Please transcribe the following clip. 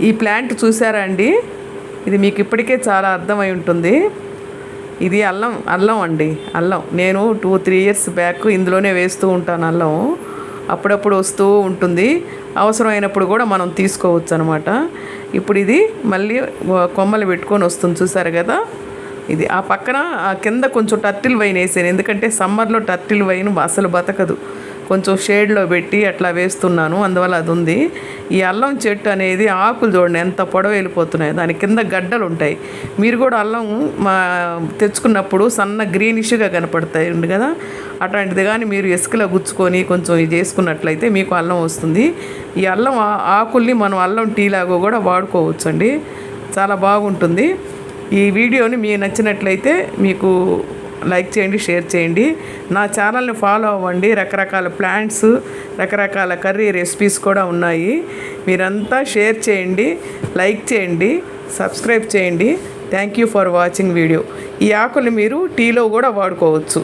ఈ ప్లాంట్ చూసారా అండి? ఇది మీకు ఇప్పటికే చాలా అర్థమై ఉంటుంది. ఇది అల్లం అండి. అల్లం నేను 2-3 ఇయర్స్ బ్యాక్ ఇందులోనే వేస్తూ ఉంటాను. అల్లం అప్పుడప్పుడు వస్తూ ఉంటుంది. అవసరమైనప్పుడు కూడా మనం తీసుకోవచ్చు అనమాట. ఇప్పుడు ఇది మళ్ళీ కొమ్మలు పెట్టుకొని వస్తుంది, చూసారు కదా. ఇది ఆ పక్కన కింద కొంచెం టర్టిల్ వైన్ వేసాను, ఎందుకంటే సమ్మర్లో టర్టిల్ వైన్ అసలు బతకదు. కొంచెం షేడ్లో పెట్టి అట్లా వేస్తున్నాను, అందువల్ల అది ఉంది. ఈ అల్లం చెట్టు అనేది ఆకులు చూడండి ఎంత పొడవు వెళ్ళిపోతున్నాయి, దాని కింద గడ్డలు ఉంటాయి. మీరు కూడా అల్లం తెచ్చుకున్నప్పుడు సన్న గ్రీనిష్గా కనపడతాయి ఉంది కదా, అట్లాంటిది కానీ మీరు ఇసుకలో గుచ్చుకొని కొంచెం ఇది చేసుకున్నట్లయితే మీకు అల్లం వస్తుంది. ఈ అల్లం ఆకుల్ని మనం అల్లం టీ లాగా కూడా వాడుకోవచ్చు అండి, చాలా బాగుంటుంది. ఈ వీడియోని మీకు నచ్చినట్లయితే మీకు లైక్ చేయండి, షేర్ చేయండి. నా ఛానల్ని ఫాలో అవ్వండి. రకరకాల ప్లాంట్స్, రకరకాల కర్రీ రెసిపీస్ కూడా ఉన్నాయి. మీరంతా షేర్ చేయండి, లైక్ చేయండి, సబ్స్క్రైబ్ చేయండి. Thank you for watching video. ఈ ఆకులు మీరు టీలో కూడా వాడుకోవచ్చు.